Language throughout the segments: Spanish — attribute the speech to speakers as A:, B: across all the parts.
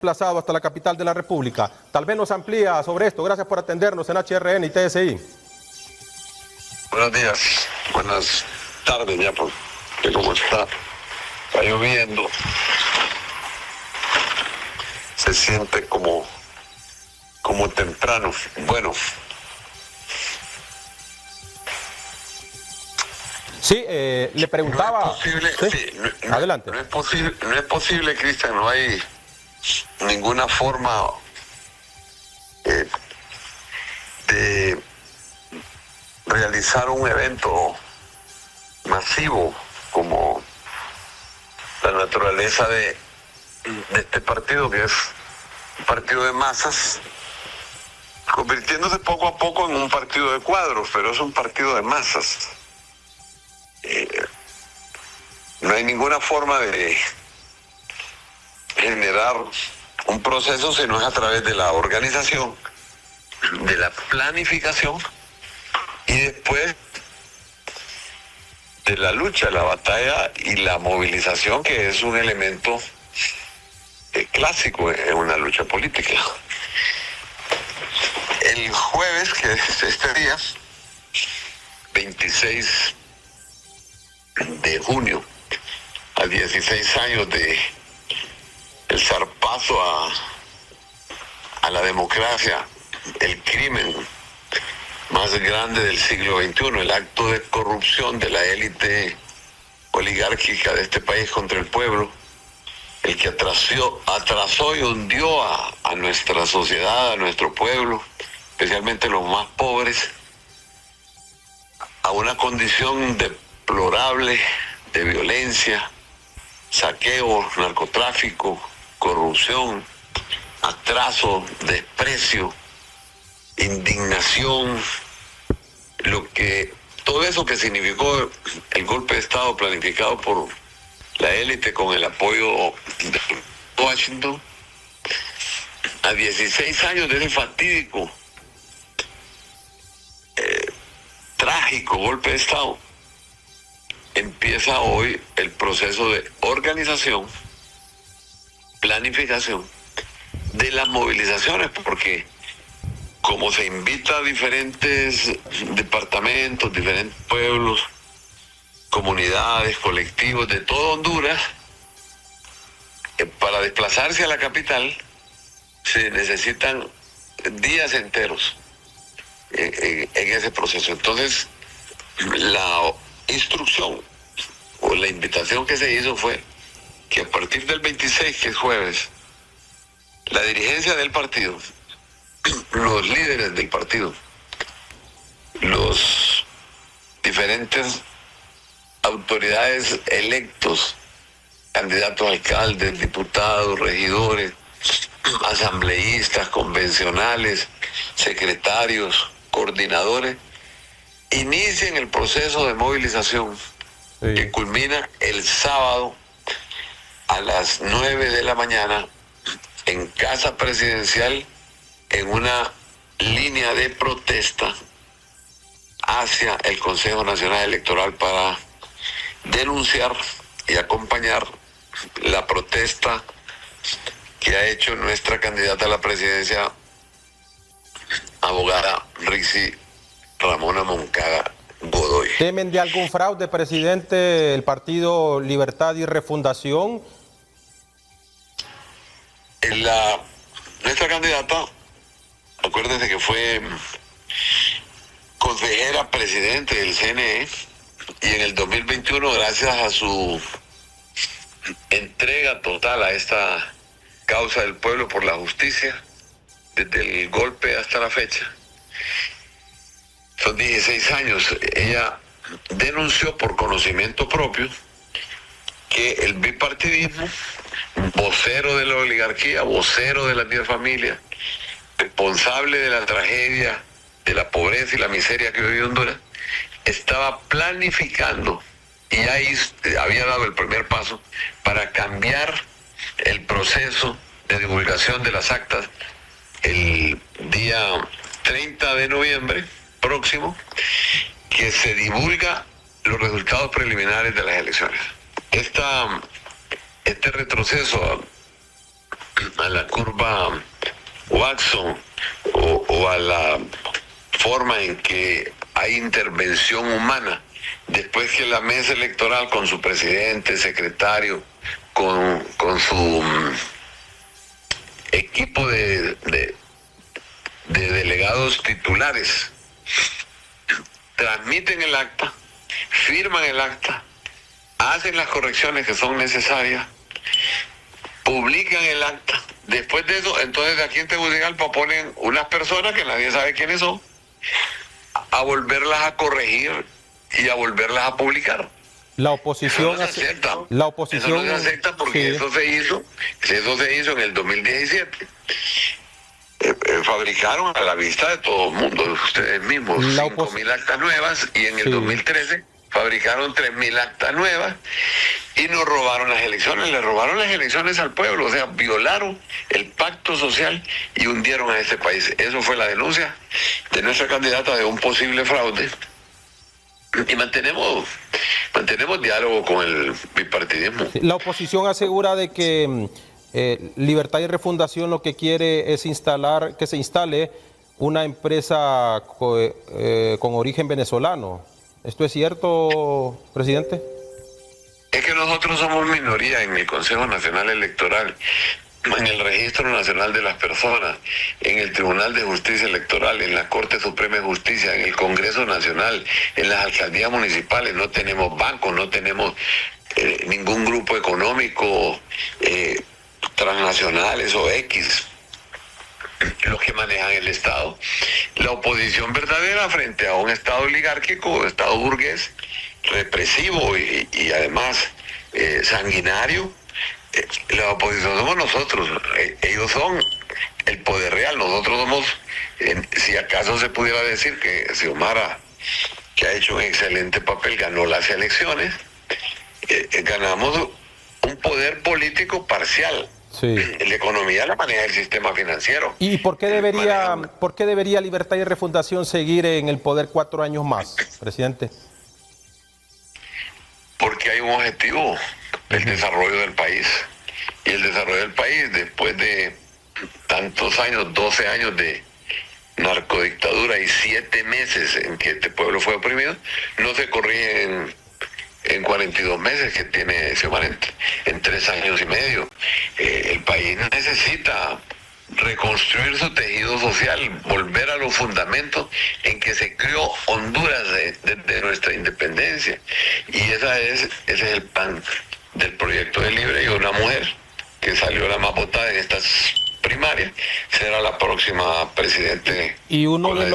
A: desplazado hasta la capital de la República. Tal vez nos amplía sobre esto. Gracias por atendernos en HRN y TSI.
B: Buenos días, buenas tardes ya, porque como está lloviendo, se siente como temprano. Bueno.
A: Sí, le preguntaba...
B: No es posible,
A: ¿sí?
B: sí,
A: Adelante.
B: No es posible, Cristian, no hay ninguna forma de realizar un evento masivo como la naturaleza de este partido, que es un partido de masas, convirtiéndose poco a poco en un partido de cuadros, pero es un partido de masas. No hay ninguna forma de generar un proceso si no es a través de la organización, de la planificación y después de la lucha, la batalla y la movilización, que es un elemento clásico en una lucha política. El jueves, que es este día, 26 de junio, a 16 años de el zarpazo a la democracia, el crimen más grande del siglo XXI, el acto de corrupción de la élite oligárquica de este país contra el pueblo, el que atrasó y hundió a nuestra sociedad, a nuestro pueblo, especialmente los más pobres, a una condición deplorable de violencia, saqueo, narcotráfico, corrupción, atraso, desprecio, indignación, todo eso que significó el golpe de Estado planificado por la élite con el apoyo de Washington, a 16 años de ese fatídico, trágico golpe de Estado, empieza hoy el proceso de organización, planificación de las movilizaciones, porque como se invita a diferentes departamentos, diferentes pueblos, comunidades, colectivos de todo Honduras, para desplazarse a la capital se necesitan días enteros en ese proceso. Entonces, la instrucción o la invitación que se hizo fue que a partir del 26, que es jueves, la dirigencia del partido, los líderes del partido, los diferentes autoridades electos, candidatos a alcaldes, diputados, regidores, asambleístas, convencionales, secretarios, coordinadores, inicien el proceso de movilización que culmina el sábado a las 9 de la mañana en Casa Presidencial, en una línea de protesta hacia el Consejo Nacional Electoral para denunciar y acompañar la protesta que ha hecho nuestra candidata a la presidencia, abogada Rixi Ramona Moncada Godoy.
A: ¿Temen de algún fraude, presidente, el partido Libertad y Refundación?
B: Nuestra candidata, acuérdense que fue consejera presidente del CNE, y en el 2021, gracias a su entrega total a esta causa del pueblo por la justicia, desde el golpe hasta la fecha, son 16 años, ella denunció por conocimiento propio que el bipartidismo, vocero de la oligarquía, vocero de la tía familia, responsable de la tragedia, de la pobreza y la miseria que vive Honduras, estaba planificando y ya había dado el primer paso para cambiar el proceso de divulgación de las actas el día 30 de noviembre próximo, que se divulga los resultados preliminares de las elecciones. Este retroceso a la curva Watson o a la forma en que hay intervención humana después que la mesa electoral con su presidente, secretario, con su equipo de delegados titulares transmiten el acta, firman el acta, hacen las correcciones que son necesarias, publican el acta. Después de eso, entonces aquí en Tegucigalpa ponen unas personas que nadie sabe quiénes son a volverlas a corregir y a volverlas a publicar.
A: La oposición
B: eso no se acepta.
A: La oposición
B: eso no se acepta porque
A: sí.
B: eso se hizo en el 2017. Fabricaron a la vista de todo el mundo, ustedes mismos, 5.000 actas nuevas, y en el 2013 fabricaron 3.000 actas nuevas y nos robaron las elecciones, le robaron las elecciones al pueblo, o sea, violaron el pacto social y hundieron a este país. Eso fue la denuncia de nuestra candidata de un posible fraude. Y mantenemos diálogo con el bipartidismo.
A: La oposición asegura de que Libertad y Refundación lo que quiere es que se instale una empresa con origen venezolano. ¿Esto es cierto, presidente?
B: Es que nosotros somos minoría en el Consejo Nacional Electoral, en el Registro Nacional de las Personas, en el Tribunal de Justicia Electoral, en la Corte Suprema de Justicia, en el Congreso Nacional, en las alcaldías municipales. No tenemos bancos, no tenemos ningún grupo económico transnacionales o X, los que manejan el Estado. La oposición verdadera frente a un Estado oligárquico, Estado burgués, represivo y además sanguinario. La oposición somos nosotros, ellos son el poder real, nosotros somos, si acaso se pudiera decir que Xiomara, que ha hecho un excelente papel, ganó las elecciones, ganamos un poder político parcial.
A: Sí.
B: La economía la maneja el sistema financiero.
A: ¿Y por qué debería Libertad y Refundación seguir en el poder 4 años más, presidente?
B: Porque hay un objetivo, el desarrollo del país. Y el desarrollo del país, después de tantos años, 12 años de narcodictadura y 7 meses en que este pueblo fue oprimido, no se corrige en 42 meses que tiene Xiomara, en 3 años y medio. El país necesita reconstruir su tejido social, volver a los fundamentos en que se creó Honduras desde nuestra independencia. Y ese es el pan del proyecto de Libre, y una mujer que salió la más votada en estas primarias será la próxima presidente.
A: Y uno de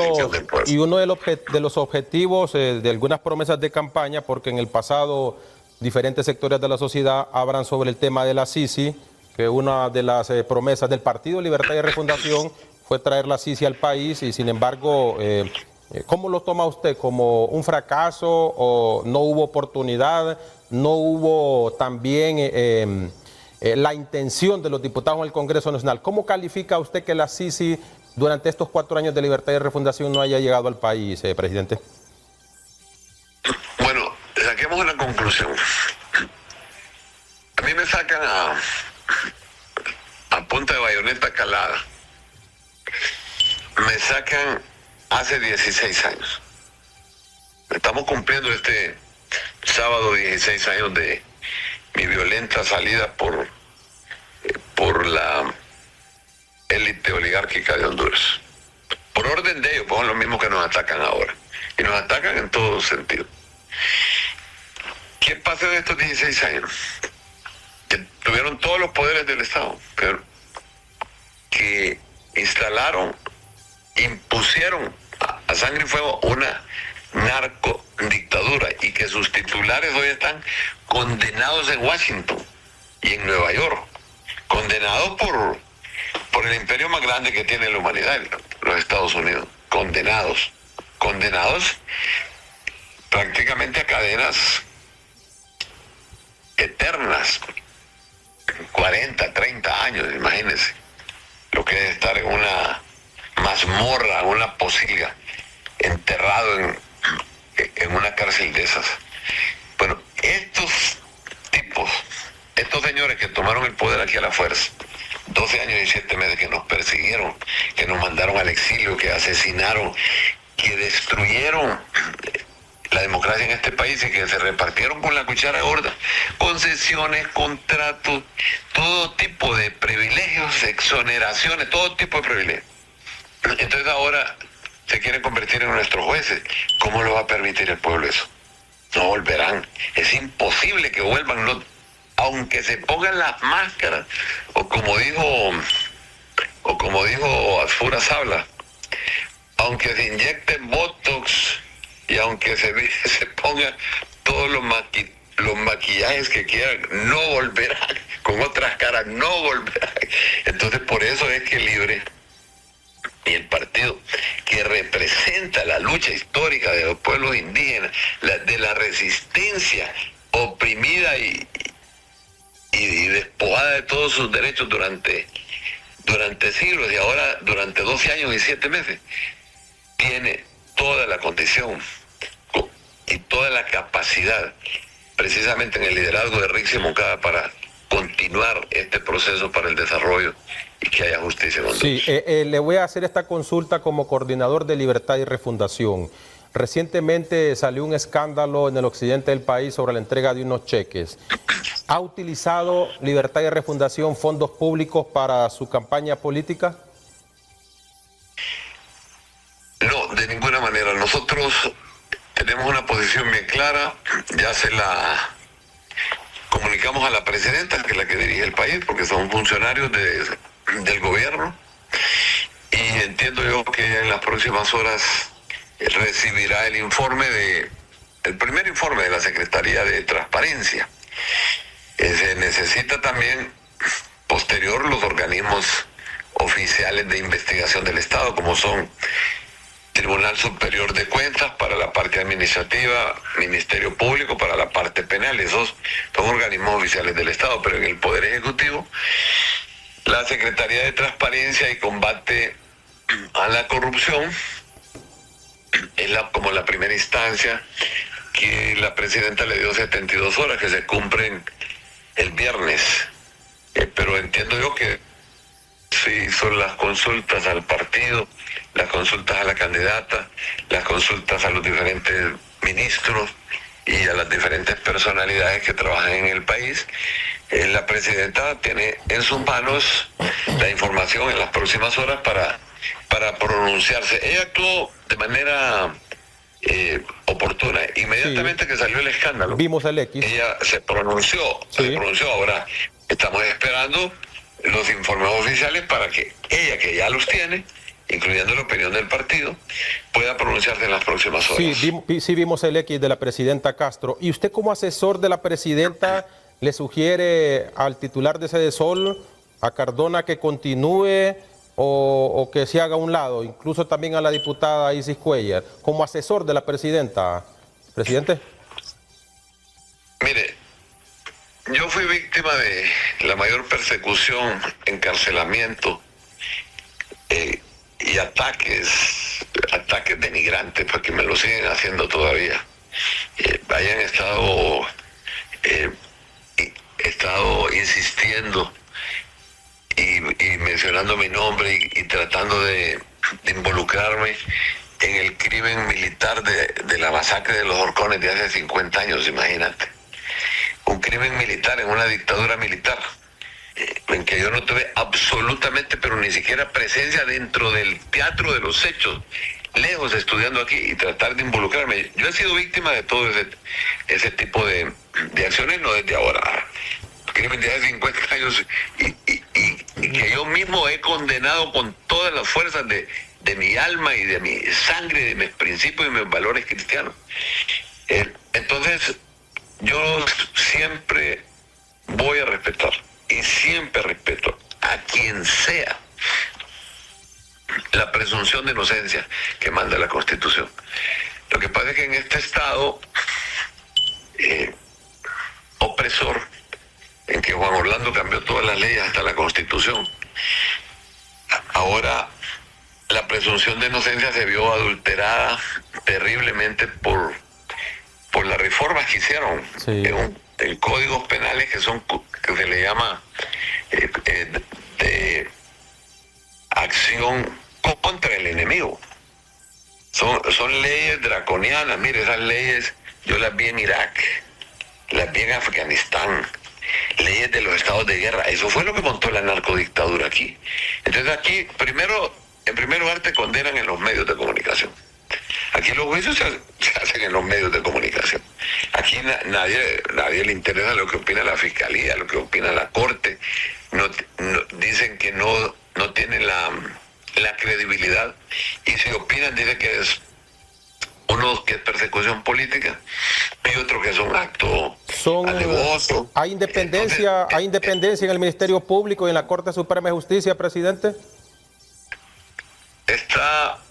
A: los objetivos de algunas promesas de campaña, porque en el pasado diferentes sectores de la sociedad hablan sobre el tema de la Sisi, que una de las promesas del Partido Libertad y Refundación fue traer la Sisi al país, y sin embargo, ¿cómo lo toma usted? ¿Como un fracaso o no hubo oportunidad? ¿No hubo también la intención de los diputados en el Congreso Nacional? ¿Cómo califica usted que la Sisi durante estos 4 años de Libertad y Refundación no haya llegado al país, presidente?
B: Bueno, saquemos una conclusión. A mí me sacan a punta de bayoneta calada. Me sacan hace 16 años. Estamos cumpliendo este sábado 16 años de mi violenta salida por la élite oligárquica de Honduras. Por orden de ellos, pues son los mismos que nos atacan ahora. Y nos atacan en todo sentido. ¿Qué pasó en estos 16 años? Que tuvieron todos los poderes del Estado, pero que instalaron, impusieron a sangre y fuego una narcodictadura, y que sus titulares hoy están condenados en Washington y en Nueva York, condenados por el imperio más grande que tiene la humanidad, los Estados Unidos, condenados prácticamente a cadenas eternas, 40, 30 años, imagínense lo que es estar en una mazmorra, en una posilga, enterrado en una cárcel de esas. Bueno, estos tipos, estos señores que tomaron el poder aquí a la fuerza, 12 años y 7 meses que nos persiguieron, que nos mandaron al exilio, que asesinaron, que destruyeron la democracia en este país y que se repartieron con la cuchara gorda, concesiones, contratos, todo tipo de privilegios, exoneraciones, todo tipo de privilegios. Entonces ahora se quieren convertir en nuestros jueces. ¿Cómo lo va a permitir el pueblo eso? No volverán. Es imposible que vuelvan, no, aunque se pongan las máscaras, o como dijo Asfura Sabla, aunque se inyecten Botox y aunque se pongan todos los maquillajes que quieran, no volverán. Con otras caras, no volverán. Entonces por eso es que Libre y el partido que representa la lucha histórica de los pueblos indígenas, de la resistencia oprimida y despojada de todos sus derechos durante siglos y ahora durante 12 años y 7 meses, tiene toda la condición y toda la capacidad, precisamente en el liderazgo de Rixi Moncada, para continuar este proceso para el desarrollo y que haya justicia.
A: Sí, le voy a hacer esta consulta como coordinador de Libertad y Refundación. Recientemente salió un escándalo en el occidente del país sobre la entrega de unos cheques. ¿Ha utilizado Libertad y Refundación fondos públicos para su campaña política?
B: No, de ninguna manera. Nosotros tenemos una posición bien clara, ya se la comunicamos a la presidenta, que es la que dirige el país, porque son funcionarios del gobierno, y entiendo yo que ella en las próximas horas recibirá el primer informe de la Secretaría de Transparencia. Se necesita también posterior los organismos oficiales de investigación del Estado, como son Tribunal Superior de Cuentas para la parte administrativa, Ministerio Público para la parte penal. Esos son organismos oficiales del Estado, pero en el Poder Ejecutivo, la Secretaría de Transparencia y Combate a la Corrupción es como la primera instancia, que la presidenta le dio 72 horas, que se cumplen el viernes. Pero entiendo yo que sí, son las consultas al partido, las consultas a la candidata, las consultas a los diferentes ministros y a las diferentes personalidades que trabajan en el país. La presidenta tiene en sus manos la información en las próximas horas para pronunciarse. Ella actuó de manera oportuna. Inmediatamente que salió el escándalo,
A: vimos el X.
B: Ella se pronunció. Ahora estamos esperando los informes oficiales para que ella, que ya los tiene, incluyendo la opinión del partido, pueda pronunciarse en las próximas horas.
A: Sí, vimos el X de la presidenta Castro. ¿Y usted como asesor de la presidenta le sugiere al titular de Sedesol, a Cardona, que continúe o que se haga a un lado? Incluso también a la diputada Isis Cuellar, como asesor de la presidenta. ¿Presidente?
B: Mire, yo fui víctima de la mayor persecución, encarcelamiento y ataques denigrantes, porque me lo siguen haciendo todavía. Hayan estado insistiendo y mencionando mi nombre y tratando de involucrarme en el crimen militar de la masacre de los Horcones de hace 50 años, imagínate. Un crimen militar en una dictadura militar, en que yo no tuve absolutamente, pero ni siquiera presencia dentro del teatro de los hechos, lejos estudiando aquí y tratar de involucrarme. Yo he sido víctima de todo ese tipo de acciones, no desde ahora. Crimen de hace 50 años y que yo mismo he condenado con todas las fuerzas de mi alma y de mi sangre, de mis principios y mis valores cristianos. Entonces, yo siempre voy a respetar y siempre respeto a quien sea la presunción de inocencia que manda la Constitución. Lo que pasa es que en este Estado opresor, en que Juan Orlando cambió todas las leyes hasta la Constitución, ahora la presunción de inocencia se vio adulterada terriblemente por las reformas que hicieron en códigos penales que se le llama acción contra el enemigo. Son leyes draconianas. Mire, esas leyes yo las vi en Irak, las vi en Afganistán, leyes de los estados de guerra. Eso fue lo que montó la narcodictadura aquí. Entonces aquí, en primer lugar, te condenan en los medios de comunicación. Aquí los juicios se hacen en los medios de comunicación. Aquí nadie le interesa lo que opina la fiscalía, lo que opina la corte. Dicen que no tienen la credibilidad, y si opinan dicen que es uno que es persecución política y otro que es un acto alevoso.
A: ¿Hay independencia en el Ministerio Público y en la Corte Suprema de Justicia, presidente?
B: Está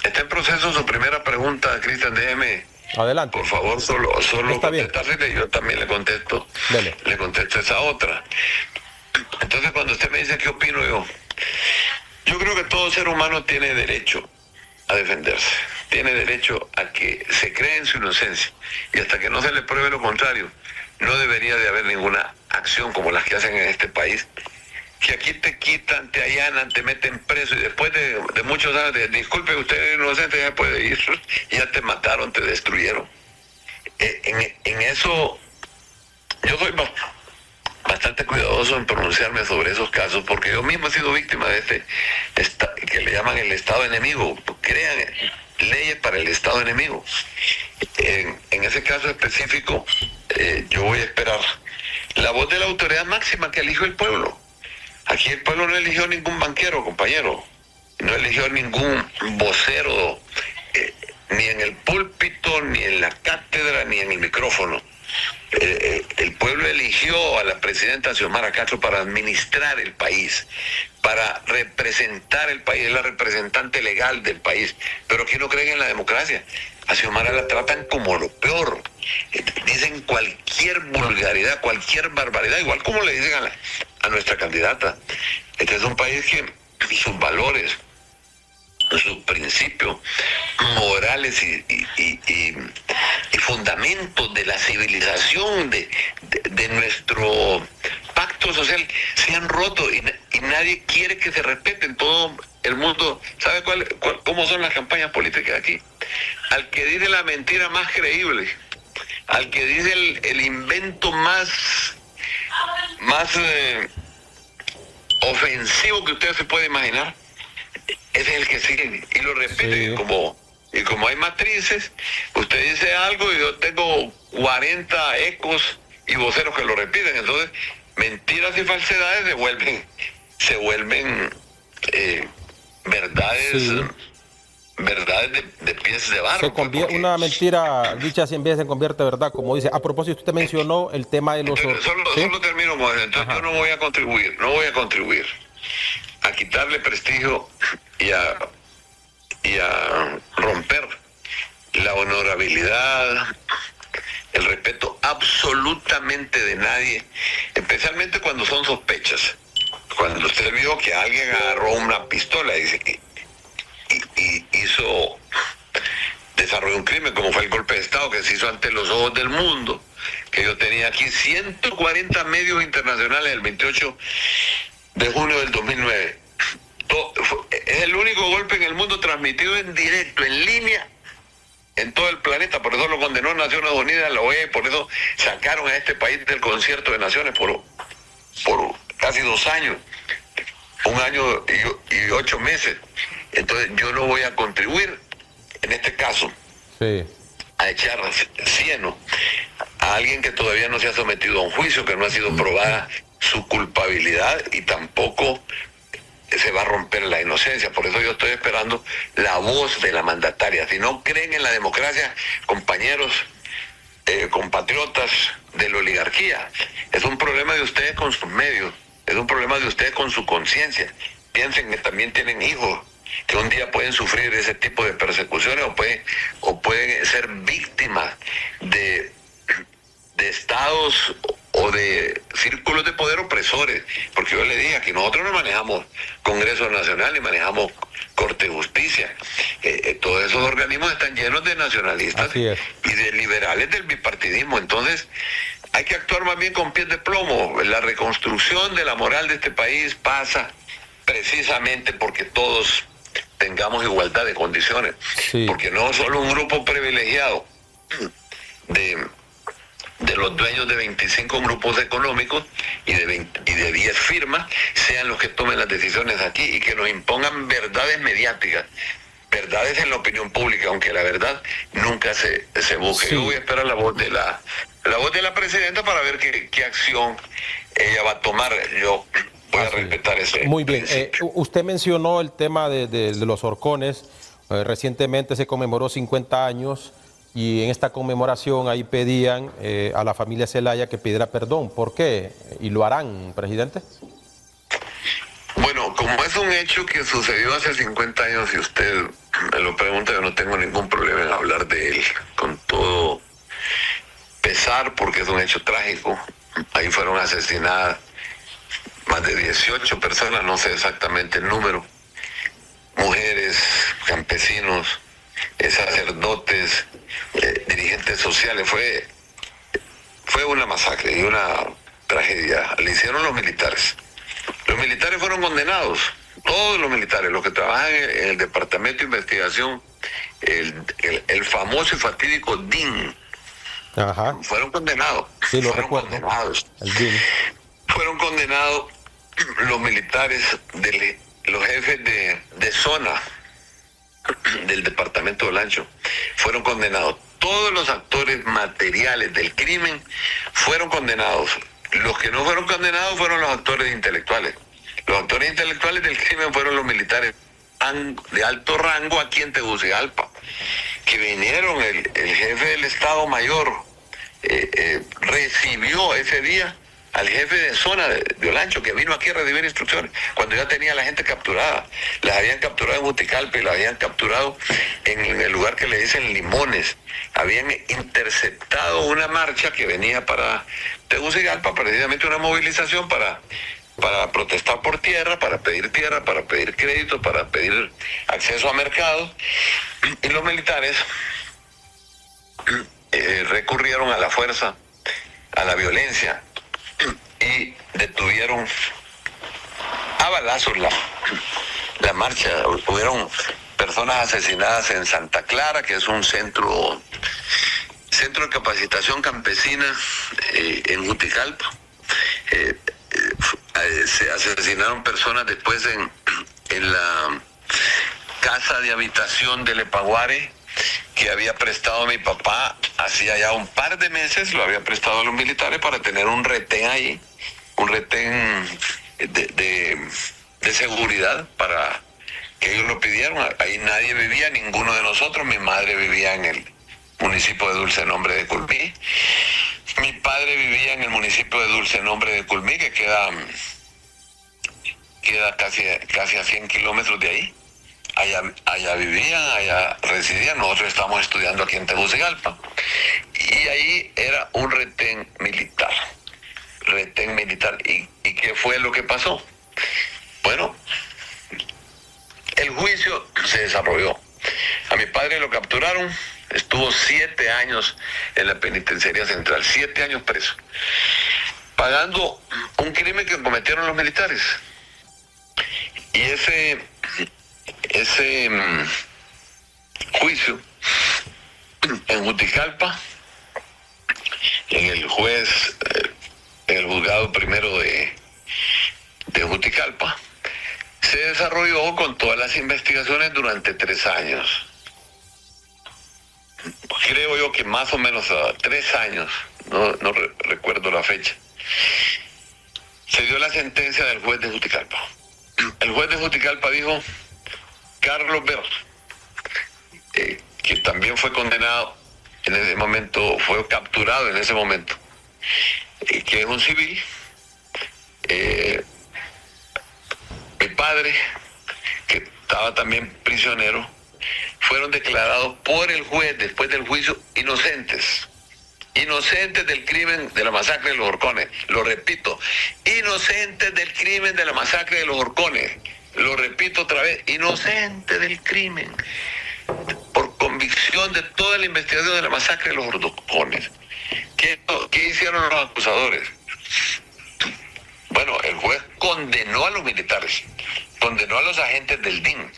B: en proceso su primera pregunta, Cristian. Déjeme,
A: adelante,
B: por favor, solo contestarle, y yo también le contesto.
A: Dele.
B: Le contesto esa otra. Entonces, cuando usted me dice qué opino yo creo que todo ser humano tiene derecho a defenderse, tiene derecho a que se cree en su inocencia, y hasta que no se le pruebe lo contrario, no debería de haber ninguna acción como las que hacen en este país, que aquí te quitan, te allanan, te meten preso, y después de muchos años disculpe, usted es inocente, ya puede ir, ya te mataron, te destruyeron. En eso yo soy bastante cuidadoso en pronunciarme sobre esos casos, porque yo mismo he sido víctima de que le llaman el Estado enemigo. Crean leyes para el Estado enemigo. En ese caso específico, yo voy a esperar la voz de la autoridad máxima que eligió el pueblo. Aquí el pueblo no eligió ningún banquero, compañero, no eligió ningún vocero, ni en el púlpito, ni en la cátedra, ni en el micrófono. El pueblo eligió a la presidenta Xiomara Castro para administrar el país, para representar el país, es la representante legal del país. Pero aquí no creen en la democracia. A Xiomara la tratan como lo peor. Dicen cualquier vulgaridad, cualquier barbaridad, igual como le dicen a nuestra candidata. Este es un país que sus valores, sus principios morales y fundamentos de la civilización, de nuestro pacto social, se han roto, y nadie quiere que se respeten. Todo el mundo sabe cómo son las campañas políticas aquí. Al que dice la mentira más creíble, al que dice el invento más ofensivo que usted se puede imaginar, ese es el que sigue y lo repite. Sí. Y como hay matrices, usted dice algo y yo tengo 40 ecos y voceros que lo repiten. Entonces, mentiras y falsedades se vuelven verdades, sí, verdades de pies de barro.
A: Una mentira dicha 100 veces se convierte en verdad, como dice. A propósito, usted mencionó el tema de los...
B: Solo termino con eso. Entonces, yo no voy a contribuir a quitarle prestigio y a romper la honorabilidad, el respeto absolutamente de nadie, especialmente cuando son sospechas. Cuando usted vio que alguien agarró una pistola y desarrolló un crimen, como fue el golpe de Estado que se hizo ante los ojos del mundo, que yo tenía aquí 140 medios internacionales el 28 de junio del 2009. Es el único golpe en el mundo transmitido en directo, en línea, en todo el planeta. Por eso lo condenó Naciones Unidas, la OEA, por eso sacaron a este país del concierto de naciones por casi 2 años, 1 año y 8 meses. Entonces yo no voy a contribuir, en este caso, sí, a echar cieno a alguien que todavía no se ha sometido a un juicio, que no ha sido probada su culpabilidad, y tampoco se va a romper la inocencia. Por eso yo estoy esperando la voz de la mandataria. Si no creen en la democracia, compañeros, compatriotas de la oligarquía, es un problema de ustedes con sus medios, es un problema de ustedes con su conciencia. Piensen que también tienen hijos que un día pueden sufrir ese tipo de persecuciones, o pueden ser víctimas de estados o de círculos de poder opresores, porque yo le dije que nosotros no manejamos Congreso Nacional ni manejamos Corte de Justicia. Todos esos organismos están llenos de nacionalistas y de liberales del bipartidismo. Entonces, hay que actuar más bien con pies de plomo. La reconstrucción de la moral de este país pasa precisamente porque todos tengamos igualdad de condiciones.
A: Sí.
B: Porque no solo un grupo privilegiado de los dueños de 25 grupos económicos y de 10 firmas sean los que tomen las decisiones aquí y que nos impongan verdades mediáticas, verdades en la opinión pública, aunque la verdad nunca se busque.
A: Sí.
B: Yo voy a esperar la voz de la presidenta para ver qué acción ella va a tomar. Yo voy a respetar ese
A: Muy bien.
B: principio.
A: Usted mencionó el tema de los horcones. Recientemente se conmemoró 50 años y en esta conmemoración ahí pedían a la familia Zelaya que pidiera perdón. ¿Por qué? ¿Y lo harán, presidente?
B: Bueno, como es un hecho que sucedió hace 50 años y usted me lo pregunta, yo no tengo ningún problema en hablar de él, con todo pesar, porque es un hecho trágico. Ahí fueron asesinadas más de 18 personas, no sé exactamente el número, mujeres, campesinos, sacerdotes, dirigentes sociales. Fue una masacre y una tragedia. Le hicieron los militares. Los militares fueron condenados, todos los militares, los que trabajan en el Departamento de Investigación, el famoso y fatídico DIN.
A: Ajá.
B: Fueron condenados.
A: Sí, lo
B: fueron
A: recuerdo.
B: Condenados.
A: El DIN.
B: Fueron condenados los militares, los jefes de zona del departamento de Olancho, fueron condenados. Todos los actores materiales del crimen fueron condenados. Los que no fueron condenados fueron los actores intelectuales. Los actores intelectuales del crimen fueron los militares de alto rango aquí en Tegucigalpa, que vinieron, el jefe del Estado Mayor recibió ese día al jefe de zona de Olancho, que vino aquí a recibir instrucciones, cuando ya tenía a la gente capturada. Las habían capturado en Juticalpa y las habían capturado en el lugar que le dicen Limones. Habían interceptado una marcha que venía para Tegucigalpa, precisamente una movilización para protestar por tierra, para pedir crédito, para pedir acceso a mercados. Y los militares recurrieron a la fuerza, a la violencia, y detuvieron a balazos la marcha. Hubieron personas asesinadas en Santa Clara, que es un centro de capacitación campesina en Juticalpa. Se asesinaron personas después en la casa de habitación de Lepaguare, que había prestado a mi papá hacía ya un par de meses, lo había prestado a los militares para tener un retén ahí, un retén de seguridad para que ellos lo pidieron. Ahí nadie vivía, ninguno de nosotros. Mi madre vivía en el municipio de Dulce Nombre de Culmí. Mi padre vivía en el municipio de Dulce Nombre de Culmí, que queda casi a 100 kilómetros de ahí. Allá vivían, allá residían. Nosotros estamos estudiando aquí en Tegucigalpa. Y ahí era un retén militar. ¿Y qué fue lo que pasó? Bueno, el juicio se desarrolló. A mi padre lo capturaron, estuvo 7 años en la penitenciaría central, 7 años preso, pagando un crimen que cometieron los militares. Y ese juicio en Juticalpa, en el juzgado primero de Juticalpa, se desarrolló con todas las investigaciones durante 3 años. Creo yo que más o menos 3 años, no recuerdo la fecha. Se dio la sentencia del juez de Juticalpa. El juez de Juticalpa dijo: Carlos Ver, que también fue condenado en ese momento, fue capturado en ese momento, que es un civil. Mi padre, que estaba también prisionero, fueron declarados por el juez, después del juicio, inocentes del crimen de la masacre de los Horcones. Lo repito, inocentes del crimen de la masacre de los Horcones. Lo repito otra vez, inocentes del crimen, por convicción de toda la investigación de la masacre de los Horcones. ¿Qué hicieron los acusadores? Bueno, el juez condenó a los militares, condenó a los agentes del DIN,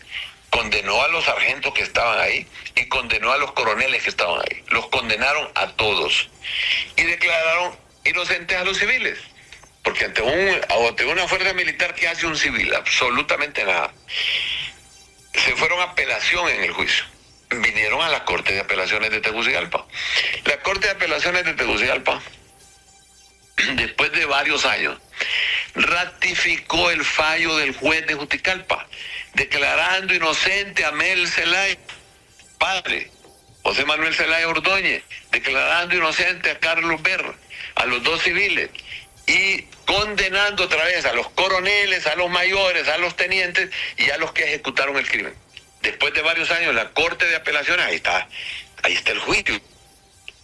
B: condenó a los sargentos que estaban ahí y condenó a los coroneles que estaban ahí. Los condenaron a todos y declararon inocentes a los civiles. Porque ante una fuerza militar, ¿qué hace un civil? Absolutamente nada. Se fueron a apelación en el juicio. Vinieron a la Corte de Apelaciones de Tegucigalpa. La Corte de Apelaciones de Tegucigalpa, después de varios años, ratificó el fallo del juez de Juticalpa, declarando inocente a Mel Zelaya, padre, José Manuel Zelaya Ordóñez, declarando inocente a Carlos Berra, a los dos civiles, y condenando otra vez a los coroneles, a los mayores, a los tenientes y a los que ejecutaron el crimen. Después de varios años, la Corte de Apelaciones, ahí está el juicio.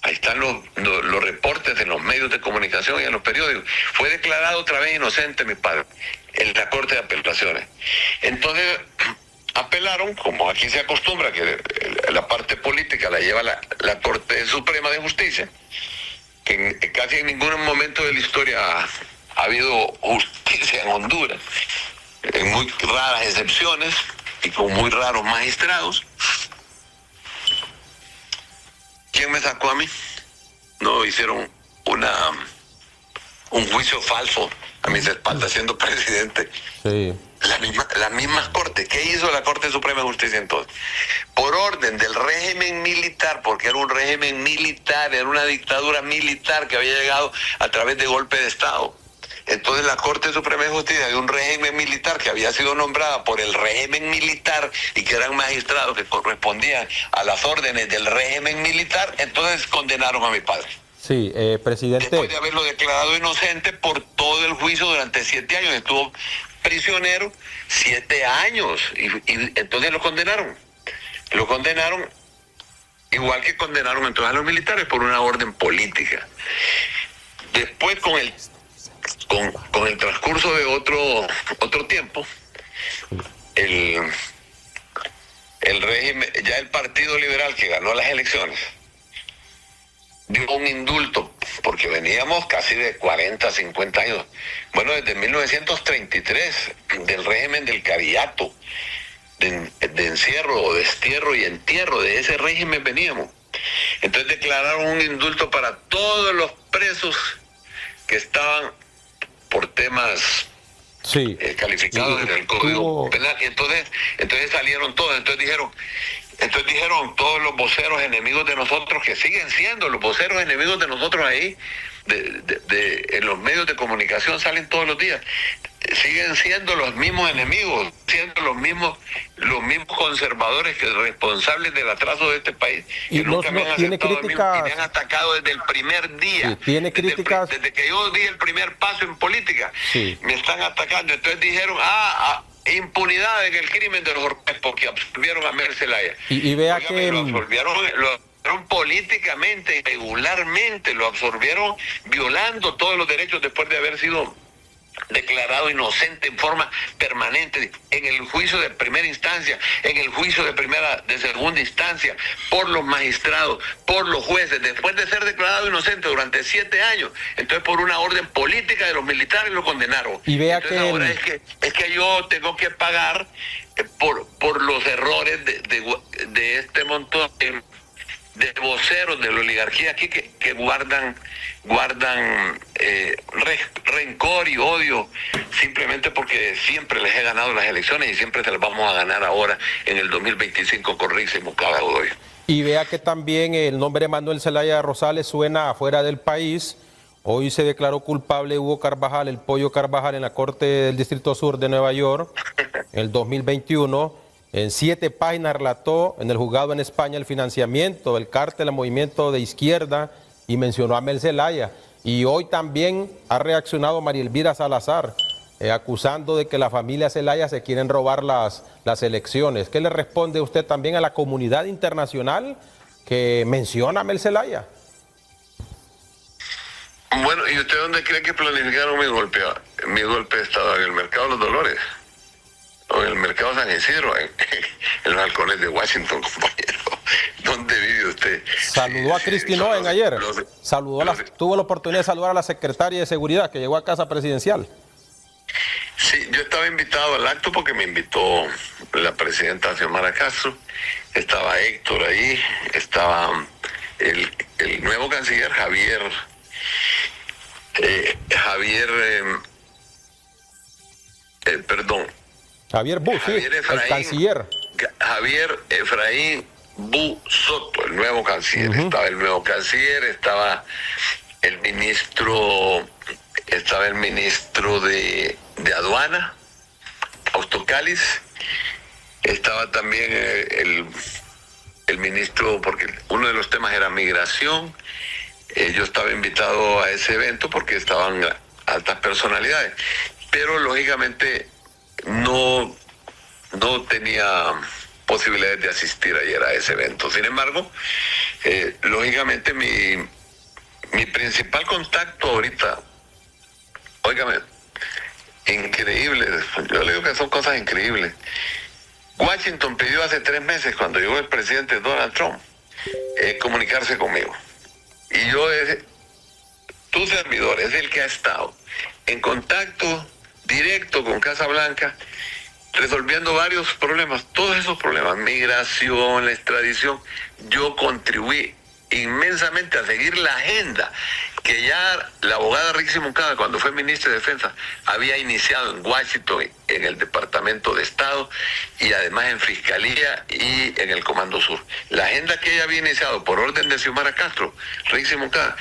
B: Ahí están los reportes de los medios de comunicación y en los periódicos. Fue declarado otra vez inocente mi padre en la Corte de Apelaciones. Entonces, apelaron, como aquí se acostumbra, que la parte política la lleva la Corte Suprema de Justicia, que casi en ningún momento de la historia ha habido justicia en Honduras, en muy raras excepciones y con muy raros magistrados. ¿Quién me sacó a mí? No, hicieron un juicio falso a mis espaldas siendo presidente.
A: Sí.
B: Las mismas cortes. ¿Qué hizo la Corte Suprema de Justicia entonces? Por orden del régimen militar, porque era un régimen militar, era una dictadura militar que había llegado a través de golpe de Estado. Entonces la Corte Suprema de Justicia de un régimen militar que había sido nombrada por el régimen militar y que eran magistrados que correspondían a las órdenes del régimen militar, entonces condenaron a mi padre.
A: Sí, presidente.
B: Después de haberlo declarado inocente por todo el juicio durante 7 años, estuvo prisionero 7 años y entonces lo condenaron. Lo condenaron igual que condenaron entonces a los militares por una orden política. Después con el transcurso de otro tiempo, el régimen, ya el Partido Liberal que ganó las elecciones, dio un indulto, porque veníamos casi de 40, 50 años, bueno, desde 1933, del régimen del Cariato, de encierro, destierro y entierro, de ese régimen veníamos. Entonces declararon un indulto para todos los presos que estaban por temas calificados en el Código Penal. Y entonces salieron todos, entonces dijeron todos los voceros enemigos de nosotros, que siguen siendo los voceros enemigos de nosotros ahí, en los medios de comunicación salen todos los días, siguen siendo los mismos enemigos, siendo los mismos conservadores que responsables del atraso de este país,
A: y
B: que nunca me han
A: tiene
B: aceptado
A: críticas,
B: y me han atacado desde el primer día.
A: Sí, tiene críticas.
B: Desde que yo di el primer paso en política,
A: sí,
B: me están atacando. Entonces dijeron, impunidad en el crimen de los Orpespos, que absolvieron a Mel Zelaya.
A: Y vea
B: Óigame,
A: que
B: lo absorbieron políticamente, regularmente, lo absorbieron violando todos los derechos después de haber sido declarado inocente en forma permanente en el juicio de primera instancia, en el juicio de segunda instancia, por los magistrados, por los jueces, después de ser declarado inocente durante 7 años. Entonces, por una orden política de los militares lo condenaron.
A: Y vea
B: entonces,
A: que
B: ahora es que yo tengo que pagar por los errores de este montón de voceros de la oligarquía aquí que guardan rencor y odio simplemente porque siempre les he ganado las elecciones y siempre se las vamos a ganar ahora en el 2025 con Rix y Moncada Godoy.
A: Y vea que también el nombre de Manuel Zelaya Rosales suena afuera del país. Hoy se declaró culpable Hugo Carvajal, el Pollo Carvajal, en la Corte del Distrito Sur de Nueva York en el 2021. En 7 páginas relató en el juzgado en España el financiamiento del cártel al movimiento de izquierda y mencionó a Mel Zelaya. Y hoy también ha reaccionado María Elvira Salazar, acusando de que la familia Zelaya se quieren robar las elecciones. ¿Qué le responde usted también a la comunidad internacional que menciona a Mel Zelaya?
B: Bueno, ¿y usted dónde cree que planificaron mi golpe? Mi golpe estaba en el Mercado de los Dolores, o en el Mercado San Isidro, en los halcones de Washington, compañero. ¿Dónde vive usted? usted.
A: Saludó a Kristi Noem ayer. Tuvo la oportunidad de saludar a la secretaria de Seguridad que llegó a Casa Presidencial.
B: Sí, yo estaba invitado al acto porque me invitó la presidenta Xiomara Castro, estaba Héctor ahí, estaba el nuevo canciller Javier
A: Bu, sí, el canciller.
B: Javier Efraín Bu Soto, el nuevo canciller. Estaba el nuevo canciller, estaba el ministro de Aduana, Fausto Cáliz, estaba también el ministro, porque uno de los temas era migración. Yo estaba invitado a ese evento porque estaban altas personalidades, pero lógicamente no tenía posibilidades de asistir ayer a ese evento. Sin embargo, lógicamente mi principal contacto ahorita, óigame, increíble, yo le digo que son cosas increíbles. Washington pidió hace 3 meses, cuando llegó el presidente Donald Trump, comunicarse conmigo. Y yo, tu servidor, es el que ha estado en contacto directo con Casa Blanca, resolviendo varios problemas, todos esos problemas, migración, la extradición. Yo contribuí inmensamente a seguir la agenda que ya la abogada Rixi Moncada, cuando fue ministra de Defensa, había iniciado en Washington, en el Departamento de Estado y además en Fiscalía y en el Comando Sur. La agenda que ella había iniciado por orden de Xiomara Castro, Rixi Moncada,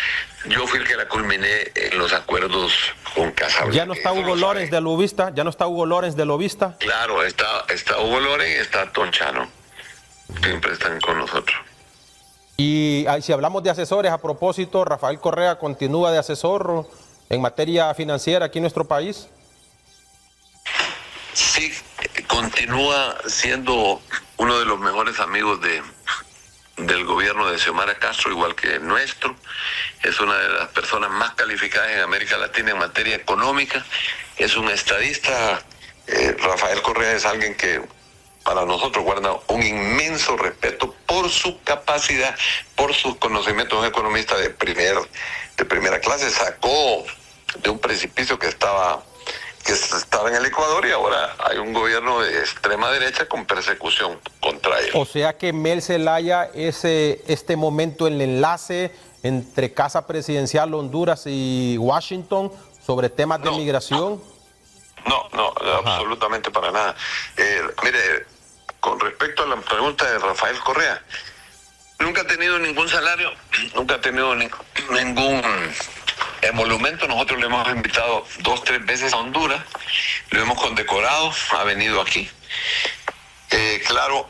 B: yo fui el que la culminé en los acuerdos con Casa Blanca.
A: ¿Ya no está Hugo Lorenz de Lobista? ¿Ya no está Hugo Lorenz de Lobista?
B: Claro, está Hugo Lorenz y está Tonchano. Siempre están con nosotros.
A: Y si hablamos de asesores, a propósito, Rafael Correa continúa de asesor en materia financiera aquí en nuestro país.
B: Sí, continúa siendo uno de los mejores amigos del gobierno de Xiomara Castro, igual que nuestro. Es una de las personas más calificadas en América Latina en materia económica. Es un estadista. Rafael Correa es alguien que para nosotros guarda un inmenso respeto por su capacidad, por sus conocimientos. Un economista de primera clase, sacó de un precipicio que estaba en el Ecuador, y ahora hay un gobierno de extrema derecha con persecución contra él.
A: O sea que Mel Zelaya es este momento el enlace entre Casa Presidencial, Honduras y Washington sobre temas de migración.
B: No, absolutamente para nada. Mire, con respecto a la pregunta de Rafael Correa, nunca ha tenido ningún salario, nunca ha tenido ningún emolumento. Nosotros le hemos invitado 2, 3 veces a Honduras, lo hemos condecorado, ha venido aquí. Claro,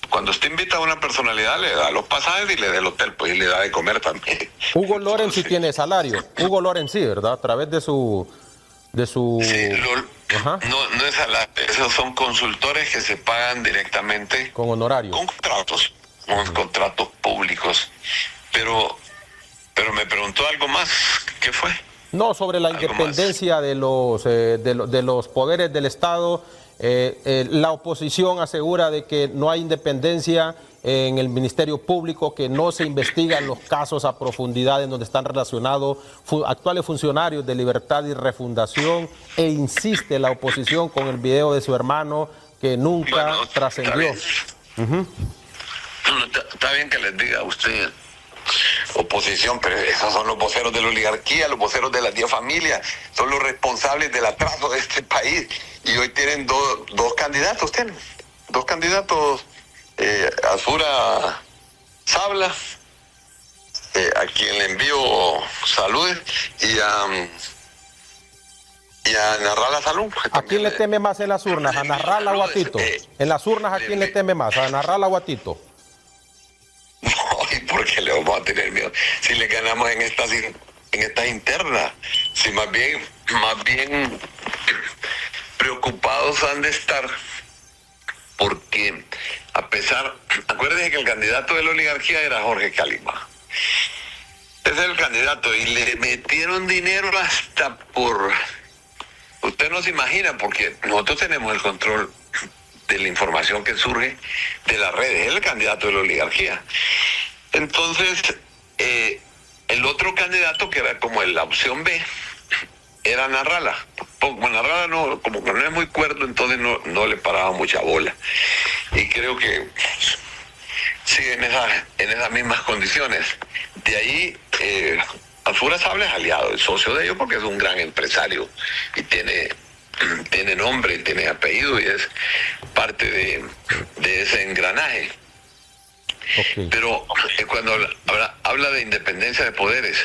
B: cuando usted invita a una personalidad, le da los pasajes y le da el hotel, pues, y le da de comer también.
A: Hugo Lorenz sí tiene salario. Hugo Lorenz sí, ¿verdad? A través de su...
B: Sí, no es salario. Esos son consultores que se pagan directamente
A: con honorarios,
B: con contratos públicos. Pero me preguntó algo más. ¿Qué fue?
A: No, sobre la independencia de los poderes del Estado. La oposición asegura de que no hay independencia en el Ministerio Público, que no se investigan los casos a profundidad en donde están relacionados actuales funcionarios de Libertad y Refundación, e insiste la oposición con el video de su hermano que nunca trascendió.
B: Está bien que les diga a usted oposición, pero esos son los voceros de la oligarquía, los voceros de las 10 familias, son los responsables del atraso de este país, y hoy tienen dos candidatos, Azura Sabla, a quien le envío saludos, y a Narrala Salum.
A: ¿A quién le teme más en las urnas? ¿A Narrala o a Tito? En las urnas, ¿a quién le teme más? ¿A Narrala o a Tito?
B: No, ¿y por qué le vamos a tener miedo? Si le ganamos en estas internas, si más bien preocupados han de estar, porque acuérdense que el candidato de la oligarquía era Jorge Calima. Ese es el candidato, y le metieron dinero hasta por... Usted no se imagina, porque nosotros tenemos el control de la información que surge de las redes. Es el candidato de la oligarquía. Entonces, el otro candidato, que era como la opción B, era Narrala. Como Narrala no, como que no es muy cuerdo, entonces no le paraba mucha bola. Y creo que sigue en esas mismas condiciones. De ahí, Alfura Sable es aliado, es socio de ellos, porque es un gran empresario y tiene nombre y tiene apellido y es parte de ese engranaje.
A: Okay.
B: Pero cuando habla de independencia de poderes,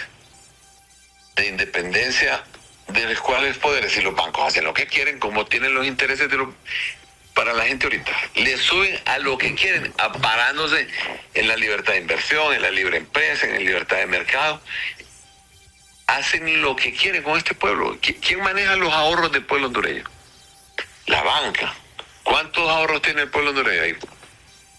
B: de independencia de los cuales poderes, y los bancos hacen lo que quieren, como tienen los intereses para la gente ahorita, le suben a lo que quieren, amparándose en la libertad de inversión, en la libre empresa, en la libertad de mercado. Hacen lo que quieren con este pueblo. ¿Quién maneja los ahorros del pueblo hondureño? La banca. ¿Cuántos ahorros tiene el pueblo hondureño ahí?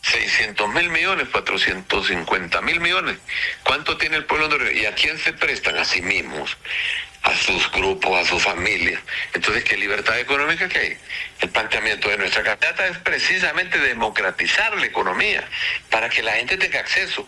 B: 600.000 millones, 450.000 millones. ¿Cuánto tiene el pueblo hondureño? ¿Y a quién se prestan? A sí mismos, a sus grupos, a sus familias. Entonces, ¿qué libertad económica que hay? El planteamiento de nuestra candidata es precisamente democratizar la economía para que la gente tenga acceso